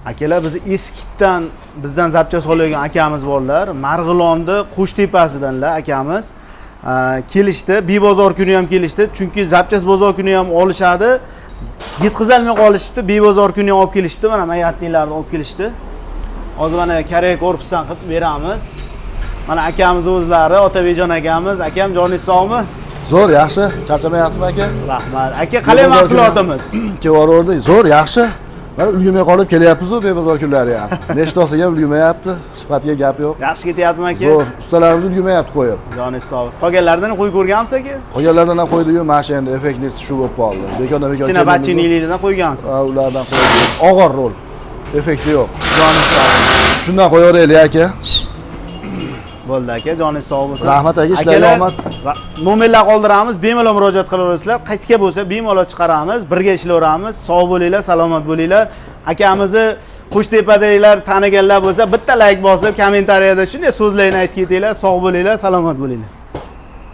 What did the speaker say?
Akalar biz Eskitdan bizdan zapchast olgan akamiz borlar. Marg'ilonni Qo'shtepasidanlar akamiz. Kelishdi, Bebozor kuni ham kelishdi. Chunki zapchast bozor kuni ham olishadi. Yetkazolmay qolishibdi. Bebozor kuni ham olib kelishibdi. Mana mayatliklarni olib kelishdi. Hozir mana Koreya korpusdan qilib beramiz. Mana akamiz o'zlari, Otabekjon akamiz. Akam joningiz sog'mi? Zo'r, yaxshi. Charchamayapsizmi aka? Rahmat. Aka, qalay mahsulotimiz? Kevorordi. Zo'r, yaxshi. Mana ulgurmay qolib kelyapmiz-ku Bebozor kunlari ham. Nechtasiga ulgurmayapti, sifatga gap yo'q. Yaxshi ketyaptimi aka? Zo'r, ustalarimiz ulgurmayapti qo'yib. Joningiz sog'. Qolganlardan qo'y ko'rgansiz aka? Qolganlardan ham qo'ydi-yu, mana shu endi effektlisi shu bo'lib qoldi. Bekordan-bekor. Kichkina bachiniliklardan qo'ygansiz. Ha, ulardan qo'ydim. Og'ir rol. Effekti yo'q. Joningiz sog'. Shundan qo'yaveraylik aka. Bo'ldi aka, joningiz sog' bo'lsin. Rahmat aka, ishlarga omad. Nomerlar qoldiramiz, bemalol murojaat qilaverasizlar. Qaytga bo'lsa bemalol chiqaramiz, birga ishlayveramiz. Sog' bo'linglar, salomat bo'linglar. Akamizni Qo'shtepadagilar taniganlar bo'lsa, bitta like bosib, kommentariyada shunday so'zlarni aytib ketinglar. Sog' bo'linglar, salomat bo'linglar.